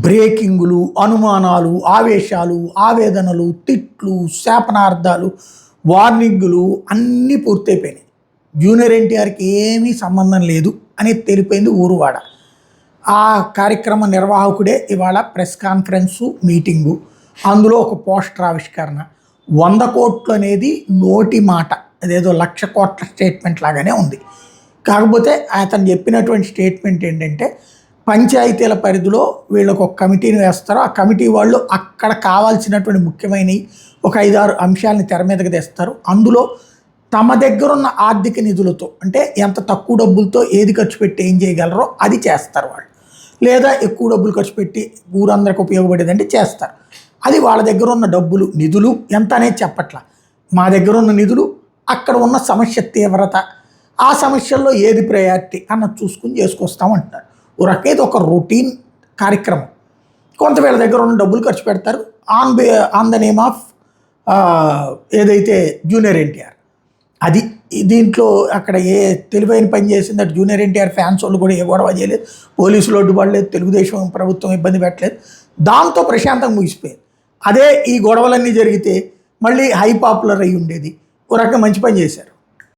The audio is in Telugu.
బ్రేకింగులు, అనుమానాలు, ఆవేశాలు, ఆవేదనలు, తిట్లు, శాపనార్థాలు, వార్నింగులు అన్నీ పూర్తయిపోయినాయి. జూనియర్ ఎన్టీఆర్కి ఏమీ సంబంధం లేదు అని తెలిపోయింది ఊరువాడ. ఆ కార్యక్రమ నిర్వాహకుడే ఇవాళ ప్రెస్ కాన్ఫరెన్సు, మీటింగు, అందులో ఒక పోస్టర్ ఆవిష్కరణ. 100 కోట్లు అనేది నోటి మాట, అదేదో 1,00,000 కోట్ల స్టేట్మెంట్ లాగానే ఉంది. కాకపోతే అతను చెప్పినటువంటి స్టేట్మెంట్ ఏంటంటే, పంచాయతీల పరిధిలో వీళ్ళకు ఒక కమిటీని వేస్తారు. ఆ కమిటీ వాళ్ళు అక్కడ కావాల్సినటువంటి ముఖ్యమైనవి ఒక 5-6 అంశాలని తెర మీదకి తెస్తారు. అందులో తమ దగ్గరున్న ఆర్థిక నిధులతో, అంటే ఎంత తక్కువ డబ్బులతో ఏది ఖర్చు పెట్టి ఏం చేయగలరో అది చేస్తారు వాళ్ళు. లేదా ఎక్కువ డబ్బులు ఖర్చు పెట్టి ఊరందరికి ఉపయోగపడేదంటే చేస్తారు. అది వాళ్ళ దగ్గర ఉన్న డబ్బులు, నిధులు ఎంత అనేది చెప్పట్ల. మా దగ్గర ఉన్న నిధులు, అక్కడ ఉన్న సమస్య తీవ్రత, ఆ సమస్యల్లో ఏది ప్రయారిటీ అన్నది చూసుకుని చేసుకొస్తామంటున్నారు. ఓ రకైతే ఒక రొటీన్ కార్యక్రమం. కొంత వీళ్ళ దగ్గర ఉన్న డబ్బులు ఖర్చు పెడతారు ఆన్ ద నేమ్ ఆఫ్ ఏదైతే జూనియర్ ఎన్టీఆర్. అది దీంట్లో అక్కడ ఏ తెలివైన పని చేసింది అటు జూనియర్ ఎన్టీఆర్ ఫ్యాన్స్ వాళ్ళు కూడా ఏ గొడవ చేయలేదు, పోలీసులు అడ్డుపడలేదు, తెలుగుదేశం ప్రభుత్వం ఇబ్బంది పెట్టలేదు. దాంతో ప్రశాంతంగా ముగిసిపోయింది. అదే ఈ గొడవలన్నీ జరిగితే మళ్ళీ హై పాపులర్ అయి ఉండేది. ఓ రకంగా మంచి పని చేశారు.